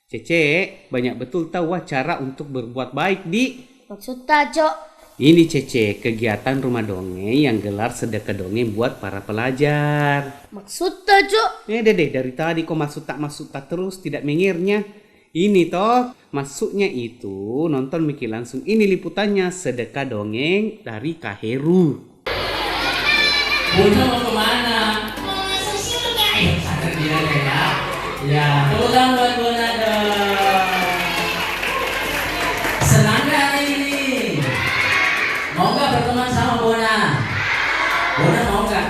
Cece, banyak betul tahu cara untuk berbuat baik di... Maksud Cok? Ini Cece, kegiatan rumah dongeng yang gelar sedekah dongeng buat para pelajar. Maksud Cok? Dede, dari tadi kok masuk tak terus, tidak mengirnya. Ini toh, masuknya itu nonton Miki langsung. Ini liputannya sedekah dongeng dari Kak Heru. Bunda mau kemana? Mau masuk surga. Sadar dia ya. Ya, tepuk tangan buat Bunda dong. Senang gak hari ini? Mau gak berteman sama Bunda? Bunda mau gak?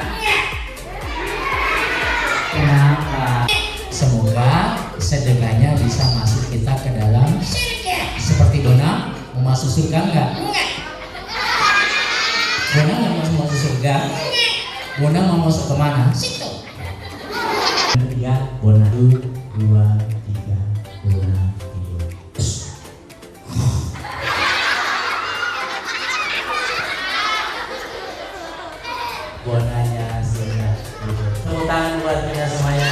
Kenapa? Semoga sedekahnya bisa masuk kita ke dalam Surga. seperti Bona mau masuk surga enggak? Enggak. Bona nggak mau masuk surga? Bona mau masuk kemana? Situ. Ya, Bona 1, 2, 3, Bona tidur. Bonanya sudah tidur. Tepuk tangan buat kita semuanya.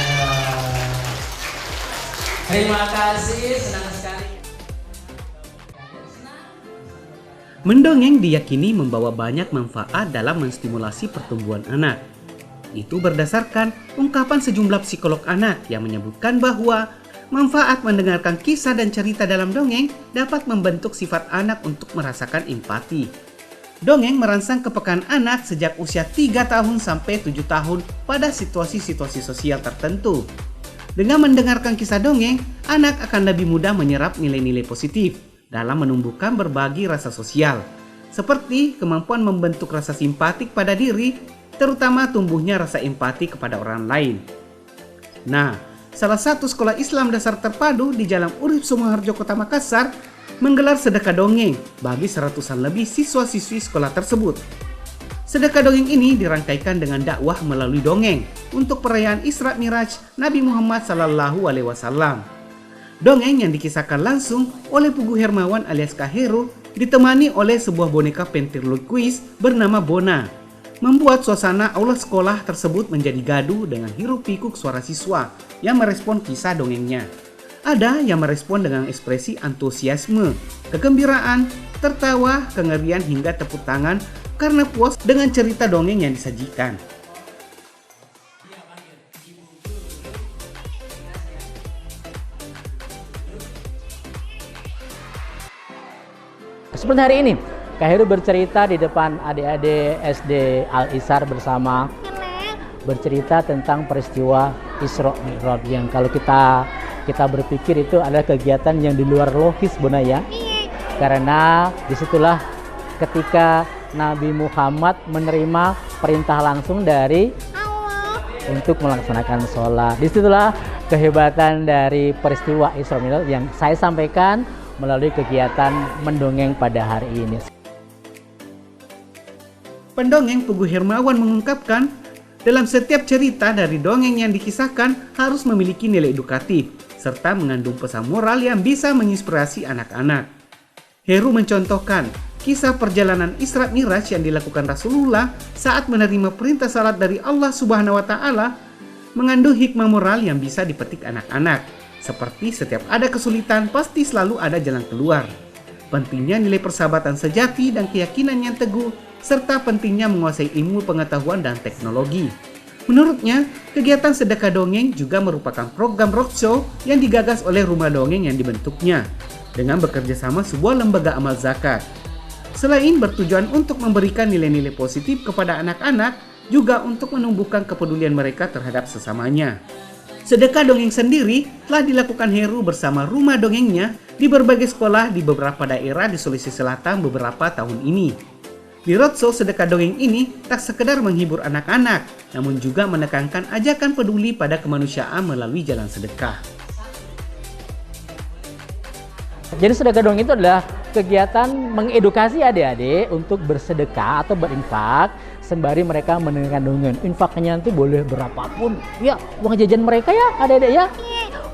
Terima kasih, senang sekali. Mendongeng diyakini membawa banyak manfaat dalam menstimulasi pertumbuhan anak. Itu berdasarkan ungkapan sejumlah psikolog anak yang menyebutkan bahwa manfaat mendengarkan kisah dan cerita dalam dongeng dapat membentuk sifat anak untuk merasakan empati. Dongeng merangsang kepekaan anak sejak usia 3 tahun sampai 7 tahun pada situasi-situasi sosial tertentu. Dengan mendengarkan kisah dongeng, anak akan lebih mudah menyerap nilai-nilai positif dalam menumbuhkan berbagai rasa sosial, seperti kemampuan membentuk rasa simpatik pada diri, terutama tumbuhnya rasa empati kepada orang lain. Nah, salah satu sekolah Islam dasar terpadu di Jalan Urip Sumoharjo, Kota Makassar, menggelar sedekah dongeng bagi seratusan lebih siswa-siswi sekolah tersebut. Sedekah dongeng ini dirangkaikan dengan dakwah melalui dongeng untuk perayaan Isra Miraj Nabi Muhammad SAW. Dongeng yang dikisahkan langsung oleh Pugu Hermawan alias Kak Heru ditemani oleh sebuah boneka ventriloquis bernama Bona, membuat suasana aula sekolah tersebut menjadi gaduh dengan hiruk pikuk suara siswa yang merespon kisah dongengnya. Ada yang merespon dengan ekspresi antusiasme, kegembiraan, tertawa, kengerian hingga tepuk tangan karena puas dengan cerita dongeng yang disajikan. Seperti hari ini, Kak Heru bercerita di depan adik-adik SD Al-Isar bersama, bercerita tentang peristiwa Isra Mi'raj yang kalau kita berpikir itu adalah kegiatan yang di luar logis, Bunda ya. Karena disitulah ketika Nabi Muhammad menerima perintah langsung dari Allah untuk melaksanakan sholat. Disitulah kehebatan dari peristiwa Isra Mi'raj yang saya sampaikan melalui kegiatan mendongeng pada hari ini. Pendongeng Pugu Hermawan mengungkapkan, dalam setiap cerita dari dongeng yang dikisahkan harus memiliki nilai edukatif, serta mengandung pesan moral yang bisa menginspirasi anak-anak. Heru mencontohkan kisah perjalanan Isra Miraj yang dilakukan Rasulullah saat menerima perintah salat dari Allah Subhanahu wa Ta'ala, mengandung hikmah moral yang bisa dipetik anak-anak. Seperti setiap ada kesulitan, pasti selalu ada jalan keluar. Pentingnya nilai persahabatan sejati dan keyakinan yang teguh, serta pentingnya menguasai ilmu pengetahuan dan teknologi. Menurutnya, kegiatan sedekah dongeng juga merupakan program roadshow yang digagas oleh rumah dongeng yang dibentuknya, dengan bekerja sama sebuah lembaga amal zakat. Selain bertujuan untuk memberikan nilai-nilai positif kepada anak-anak, juga untuk menumbuhkan kepedulian mereka terhadap sesamanya. Sedekah dongeng sendiri telah dilakukan Heru bersama rumah dongengnya di berbagai sekolah di beberapa daerah di Sulawesi Selatan beberapa tahun ini. Di roadshow sedekah dongeng ini tak sekedar menghibur anak-anak, namun juga menekankan ajakan peduli pada kemanusiaan melalui jalan sedekah. Jadi sedekah dongeng itu adalah kegiatan mengedukasi adik-adik untuk bersedekah atau berinfak sembari mereka mendengarkan dongeng. Infaknya nanti boleh berapapun. Ya, uang jajan mereka ya adik-adik ya.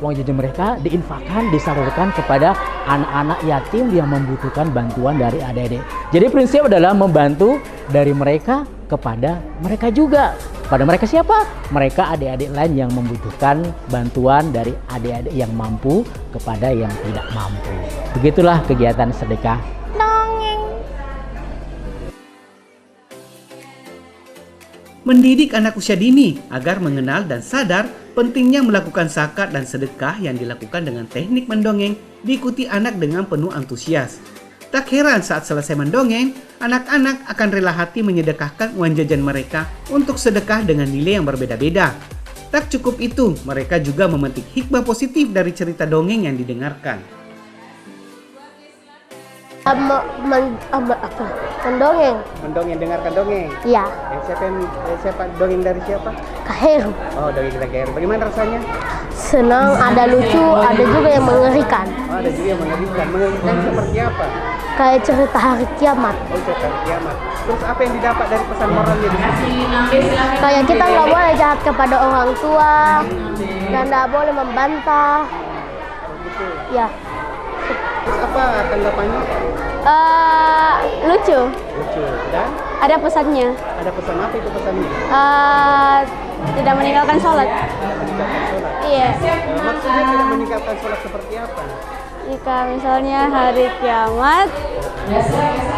Uang jajan mereka diinfakkan, disalurkan kepada anak-anak yatim yang membutuhkan bantuan dari adik-adik. Jadi prinsip adalah membantu dari mereka kepada mereka juga. Pada mereka siapa? Mereka adik-adik lain yang membutuhkan bantuan dari adik-adik yang mampu kepada yang tidak mampu. Begitulah kegiatan sedekah dongeng. Mendidik anak usia dini agar mengenal dan sadar pentingnya melakukan zakat dan sedekah yang dilakukan dengan teknik mendongeng diikuti anak dengan penuh antusias. Tak heran saat selesai mendongeng, anak-anak akan rela hati menyedekahkan uang jajan mereka untuk sedekah dengan nilai yang berbeda-beda. Tak cukup itu, mereka juga memetik hikmah positif dari cerita dongeng yang didengarkan. Mendongeng. Mendongeng, dengarkan dongeng. Ya, Siapa dongeng dari siapa? Kak Heru. Oh, dongeng dari Kak Heru. Bagaimana rasanya? Senang, ada lucu, ada juga yang mengerikan. Oh, ada juga yang mengerikan. Mengerikan seperti apa? Kayak cerita hari kiamat. Oh, cerita kiamat. Terus apa yang didapat dari pesan moralnya di sini? Kayak kita nggak boleh jahat kepada orang tua dan nggak boleh membantah. Oh, gitu. Ya, Terus apa tanggapannya? lucu. Lucu. Dan Ada pesannya. ada pesan apa itu pesannya? Tidak meninggalkan sholat. Meninggalkan sholat. Iya. Maksudnya tidak meninggalkan sholat seperti apa? Jika misalnya hari kiamat,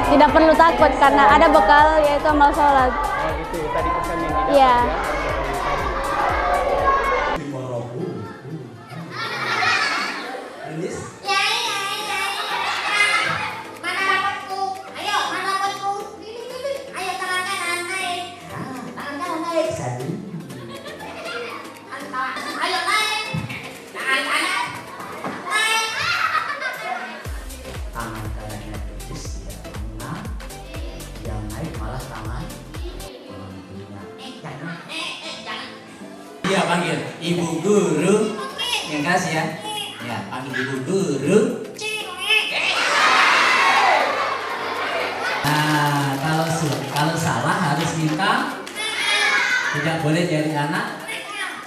tidak perlu takut karena ada bekal yaitu amal sholat. Oh, gitu. Tadi pesan yang didapat Iya. ya. Mana rapotku? Ayo, mana rapotku? Ini. Ayo tangan kanan naik. Tangan kanan naik. Ayo naik. Tangan kanan naik. Tangan kanannya tipis, tidak tengah. Yang naik malah tangan penghentinya. Jangan. Iya, panggil Ibu Guru. Yang kasih ya. Ya, panggil Ibu Guru. Nah, kalau salah harus minta. Tidak boleh jadi anak.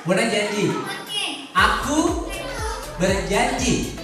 Boleh janji. Aku berjanji.